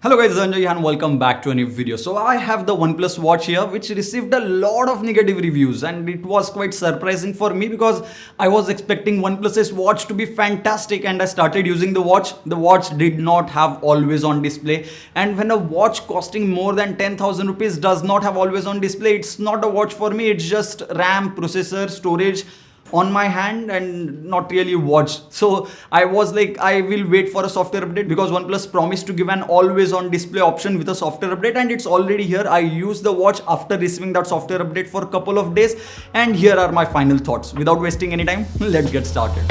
Hello guys, Dhananjay and welcome back to a new video. So I have the OnePlus Watch here which received a lot of negative reviews, and it was quite surprising for me because I was expecting OnePlus's watch to be fantastic, and I started using the watch. The watch did not have always on display, and when a watch costing more than 10,000 rupees does not have always on display, it's not a watch for me. It's just RAM, processor, storage on my hand and not really watch. So I was like, I will wait for a software update because OnePlus promised to give an always on display option with a software update, and it's already here. I used the watch after receiving that software update for a couple of days, and here are my final thoughts. Without wasting any time, let's get started.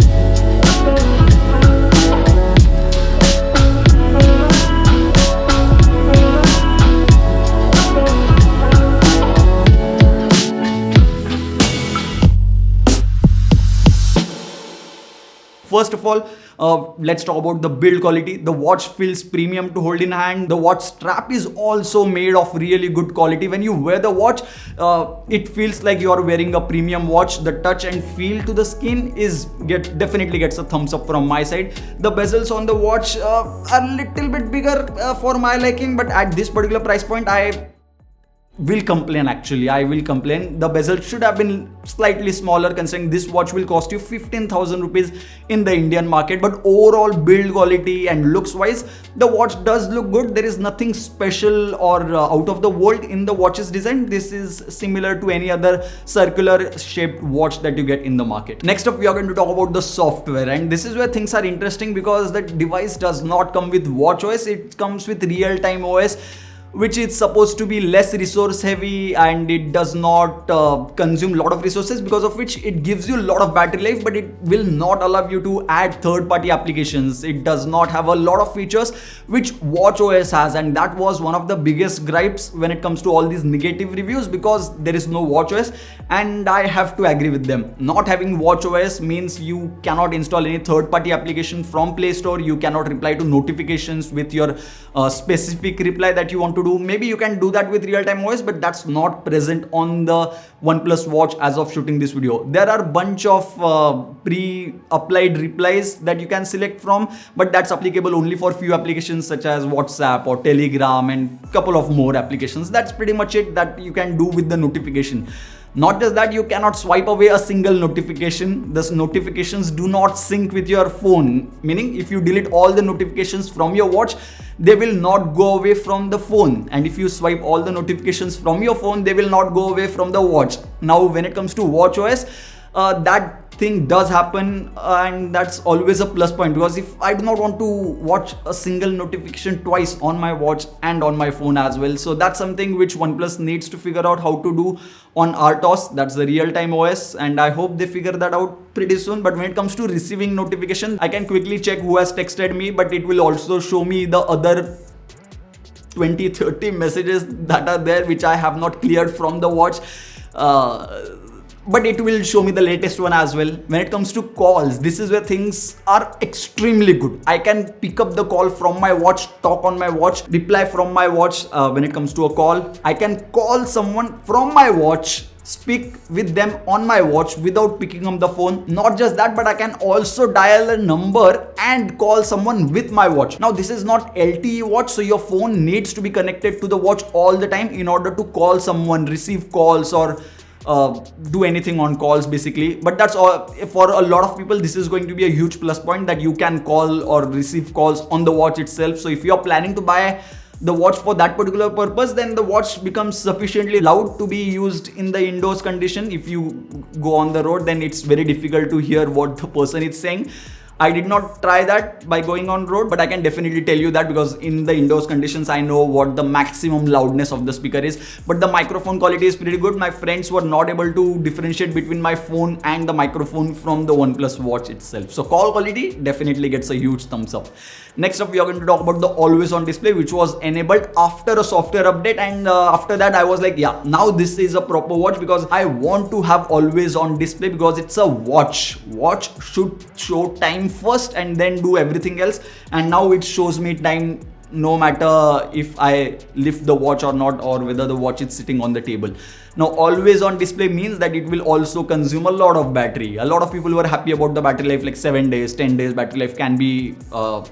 First of all, let's talk about the build quality. The watch feels premium to hold in hand. The watch strap is also made of really good quality. When you wear the watch, it feels like you are wearing a premium watch. The touch and feel to the skin definitely gets a thumbs up from my side. The bezels on the watch are a little bit bigger for my liking, but at this particular price point, I will complain. The bezel should have been slightly smaller, considering this watch will cost you 15,000 rupees in the Indian market. But overall build quality and looks wise, the watch does look good. There is nothing special or out of the world in the watch's design. This is similar to any other circular shaped watch that you get in the market. Next up, we are going to talk about the software, and this is where things are interesting because the device does not come with watchOS. It comes with real-time OS, which is supposed to be less resource heavy, and it does not consume a lot of resources, because of which it gives you a lot of battery life, but it will not allow you to add third-party applications. It does not have a lot of features which watchOS has, and that was one of the biggest gripes when it comes to all these negative reviews, because there is no watchOS, and I have to agree with them. Not having watchOS means you cannot install any third-party application from Play Store. You cannot reply to notifications with your specific reply that you want to do. Maybe you can do that with real-time OS, but that's not present on the OnePlus Watch as of shooting this video. There are a bunch of pre-applied replies that you can select from, but that's applicable only for few applications such as WhatsApp or Telegram and a couple of more applications. That's pretty much it that you can do with the notification. Not just that, you cannot swipe away a single notification. These notifications do not sync with your phone, meaning if you delete all the notifications from your watch, they will not go away from the phone, and if you swipe all the notifications from your phone, they will not go away from the watch. Now when it comes to watchOS, that thing does happen, and that's always a plus point, because if I do not want to watch a single notification twice on my watch and on my phone as well, so that's something which OnePlus needs to figure out how to do on RTOS. That's the real-time OS, and I hope they figure that out pretty soon. But when it comes to receiving notifications, I can quickly check who has texted me, but it will also show me the other 20-30 messages that are there which I have not cleared from the watch. But it will show me the latest one as well. When it comes to calls, this is where things are extremely good. I can pick up the call from my watch, talk on my watch, reply from my watch. When it comes to a call, I can call someone from my watch, speak with them on my watch without picking up the phone. Not just that, but I can also dial a number and call someone with my watch. Now this is not LTE watch, so your phone needs to be connected to the watch all the time in order to call someone, receive calls, or do anything on calls basically. But that's all. For a lot of people, this is going to be a huge plus point, that you can call or receive calls on the watch itself. So if you're planning to buy the watch for that particular purpose, then the watch becomes sufficiently loud to be used in the indoors condition. If you go on the road, then it's very difficult to hear what the person is saying. I did not try that by going on road, but I can definitely tell you that, because in the indoors conditions, I know what the maximum loudness of the speaker is. But the microphone quality is pretty good. My friends were not able to differentiate between my phone and the microphone from the OnePlus Watch itself. So call quality definitely gets a huge thumbs up. Next up, we are going to talk about the always on display, which was enabled after a software update, and after that I was like, yeah, now this is a proper watch, because I want to have always on display, because it's a watch. Watch should show time first and then do everything else, and now it shows me time no matter if I lift the watch or not, or whether the watch is sitting on the table. Now, always on display means that it will also consume a lot of battery. A lot of people were happy about the battery life, like 7 days, 10 days battery life can be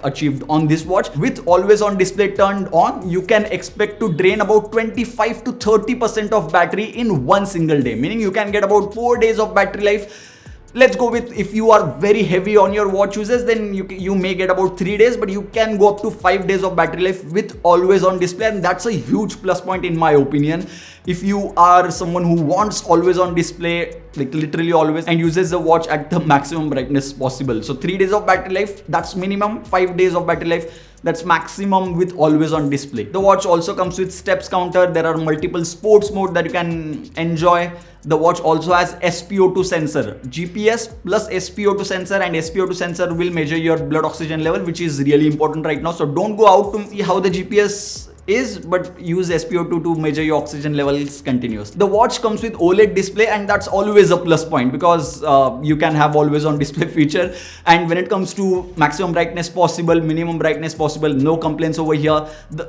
achieved on this watch. With always on display turned on, you can expect to drain about 25 to 30% of battery in one single day, meaning you can get about 4 days of battery life. Let's go with, if you are very heavy on your watch uses, then you may get about 3 days, but you can go up to 5 days of battery life with always on display, and that's a huge plus point in my opinion. If you are someone who wants always on display, like literally always, and uses the watch at the maximum brightness possible, so 3 days of battery life, that's minimum. 5 days of battery life, that's maximum with always on display. The watch also comes with steps counter. There are multiple sports mode that you can enjoy. The watch also has SpO2 sensor, GPS plus SpO2 sensor, and SpO2 sensor will measure your blood oxygen level, which is really important right now. So don't go out to see how the GPS is, but use SpO2 to measure your oxygen levels continuous. The watch comes with OLED display, and that's always a plus point because you can have always on display feature. And when it comes to maximum brightness possible, minimum brightness possible, no complaints over here.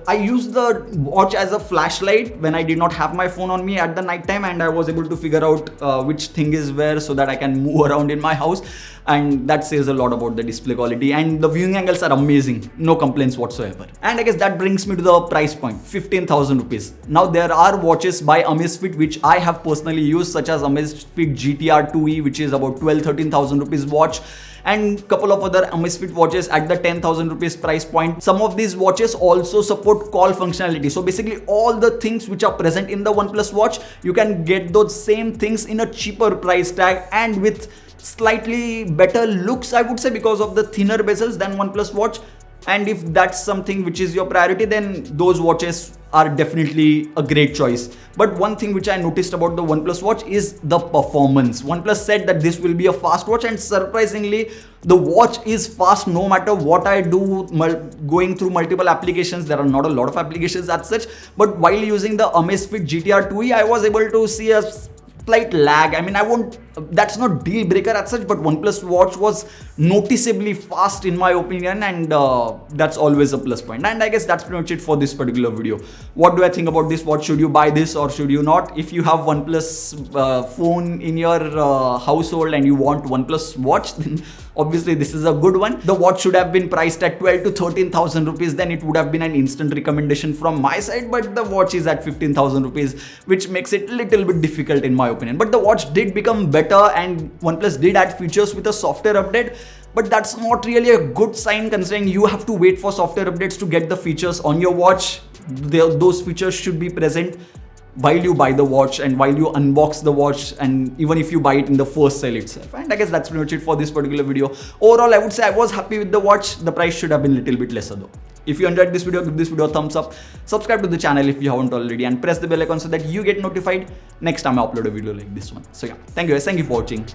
I used the watch as a flashlight when I did not have my phone on me at the night time, and I was able to figure out which thing is where so that I can move around in my house. And that says a lot about the display quality, and the viewing angles are amazing, no complaints whatsoever. And I guess that brings me to the price point, 15,000 rupees. Now there are watches by Amazfit which I have personally used, such as Amazfit GTR 2E, which is about 12,000-13,000 rupees watch, and couple of other Amazfit watches at the 10,000 rupees price point. Some of these watches also support call functionality. So basically all the things which are present in the OnePlus Watch, you can get those same things in a cheaper price tag and with slightly better looks, I would say, because of the thinner bezels than OnePlus Watch. And if that's something which is your priority, then those watches are definitely a great choice. But one thing which I noticed about the OnePlus Watch is the performance. OnePlus said that this will be a fast watch, and surprisingly the watch is fast no matter what I do. Going through multiple applications, there are not a lot of applications as such, but while using the Amazfit GTR 2E, I was able to see a slight lag. I mean, that's not deal breaker as such, but OnePlus Watch was noticeably fast in my opinion, and that's always a plus point. And I guess that's pretty much it for this particular video. What do I think about this watch? Should you buy this or should you not? If you have OnePlus phone in your household and you want OnePlus Watch, then obviously this is a good one. The watch should have been priced at 12 to 13,000 rupees, then it would have been an instant recommendation from my side, but the watch is at 15,000 rupees, which makes it a little bit difficult in my opinion. But the watch did become better, and OnePlus did add features with a software update, but that's not really a good sign considering you have to wait for software updates to get the features on your watch. Those features should be present while you buy the watch and while you unbox the watch, and even if you buy it in the first sale itself. And I guess that's pretty much it for this particular video. Overall, I would say I was happy with the watch. The price should have been a little bit lesser though. If you enjoyed this video, give this video a thumbs up, subscribe to the channel if you haven't already, and press the bell icon so that you get notified next time I upload a video like this one. So yeah, thank you guys, thank you for watching.